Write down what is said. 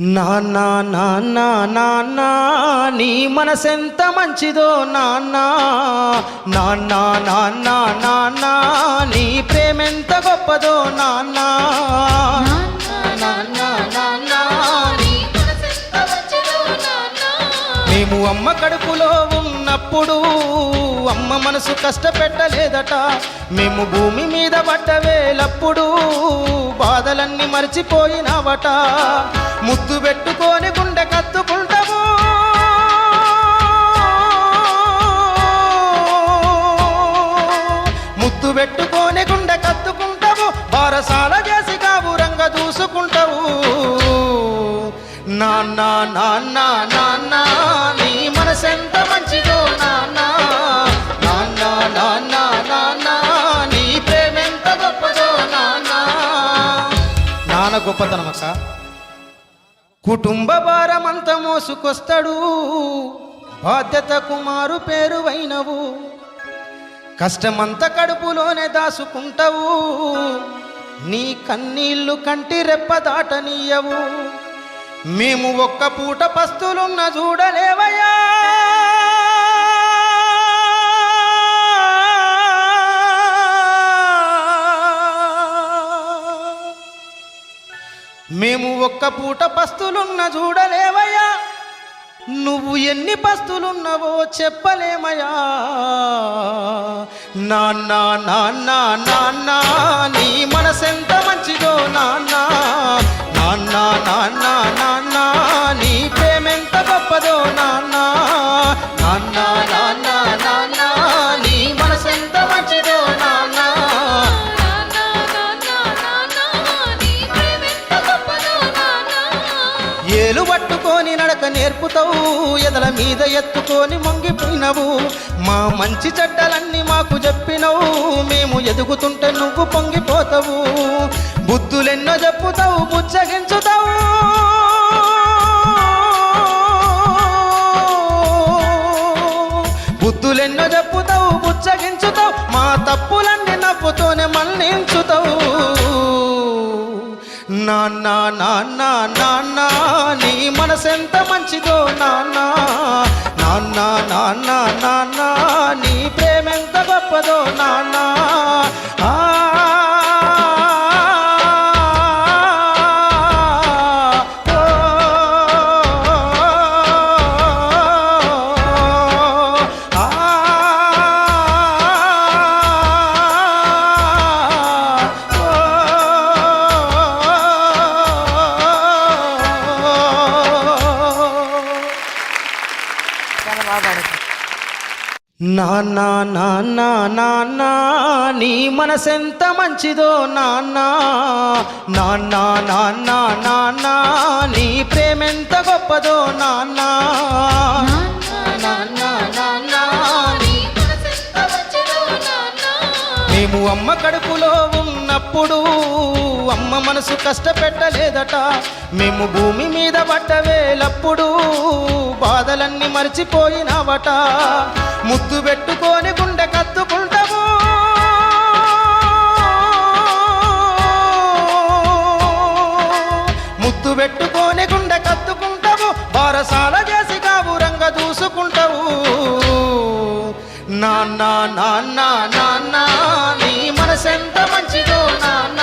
నాన్న నాన్న నాన్న నీ మనసెంత మంచిదో నాన్న నాన్న నాన్న నాన్న నీ ప్రేమెంత గొప్పదో నాన్న నాన్న నాన్న నీ మనసెంత మంచిదో నాన్న మేము అమ్మ కడుపులో ఉన్నప్పుడు అమ్మ మనసు కష్టపెట్టలేదట మేము భూమి మీద పడ్డవేలప్పుడు బాధలన్నీ మర్చిపోయినావట ముద్దు పెట్టుకొని గుండె కత్తుకుంటావు ముద్దు పెట్టుకొని గుండె కత్తుకుంటావు బారసాల చేసి కావురంగా దూసుకుంటావు నాన్న నాన్న నాన్న నీ మనసెంత మంచిదో నాన్న నాన్న నాన్న నాన్న నీ ప్రేమెంత గొప్పదో నాన్న నాన్న గొప్పతనం అక్క కుటుంబ భారమంత మోసుకొస్తాడు బాధ్యత కుమారు పేరువైనవు కష్టమంత కడుపులోనే దాసుకుంటావు నీ కన్నీళ్లు కంటి రెప్ప దాటనీయవు మేము ఒక్క పూట పస్తులున్న చూడలేవయ్యా మేము ఒక్క పూట పస్తులున్న చూడలేవయ్యా నువ్వు ఎన్ని పస్తులున్నవో చెప్పలేమయ్యా నాన్న నాన్న నాన్న నీ మనసెంత మంచిదో నాన్న నాన్న నాన్న నాన్న నీ ప్రేమెంత గొప్పదో నాన్న నాన్న నాన్న నాన్న నీ మనసెంత మంచిదో నాన్న ఏలు పట్టుకొని నడక నేర్పుతావు ఎదల మీద ఎత్తుకొని మొంగిపోయినవు మా మంచి చెడ్డలన్నీ మాకు చెప్పినవు మేము ఎదుగుతుంటే నువ్వు పొంగిపోతావు బుద్ధులెన్నో చెప్పుతావు బుచ్చగించుతావు బుద్ధులెన్నో చెప్పుతావు బుచ్చగించుతావు మా తప్పులన్నీ నవ్వుతోనే మన్నించుతావు నాన్న నాన్న నాన్న నీ మనసెంత మంచిదో నాన్న నాన్న నాన్న నాన్న నీ ప్రేమెంత గొప్పదో నాన్న నాన్న నాన్న నాన్న నీ మనసెంత మంచిదో నాన్న నాన్న నాన్న నాన్న నీ ప్రేమెంత గొప్పదో నాన్న నాన్న నాన్న నీ మనసెంత మంచిదో నాన్న మేము అమ్మ కడుపులో ఉన్నప్పుడు అమ్మ మనసు కష్టపెట్టలేదట మేము భూమి మీద పడ్డవేలప్పుడు బాధలన్నీ మర్చిపోయినావట ముద్దు పెట్టుకొని గుండె కత్తుకుంటావు ముద్దు పెట్టుకొని గుండె కత్తుకుంటావు బారసాల చేసి కావురంగా దూసుకుంటావు నాన్న నాన్న నాన్న నీ మనసెంత మంచిదో నాన్న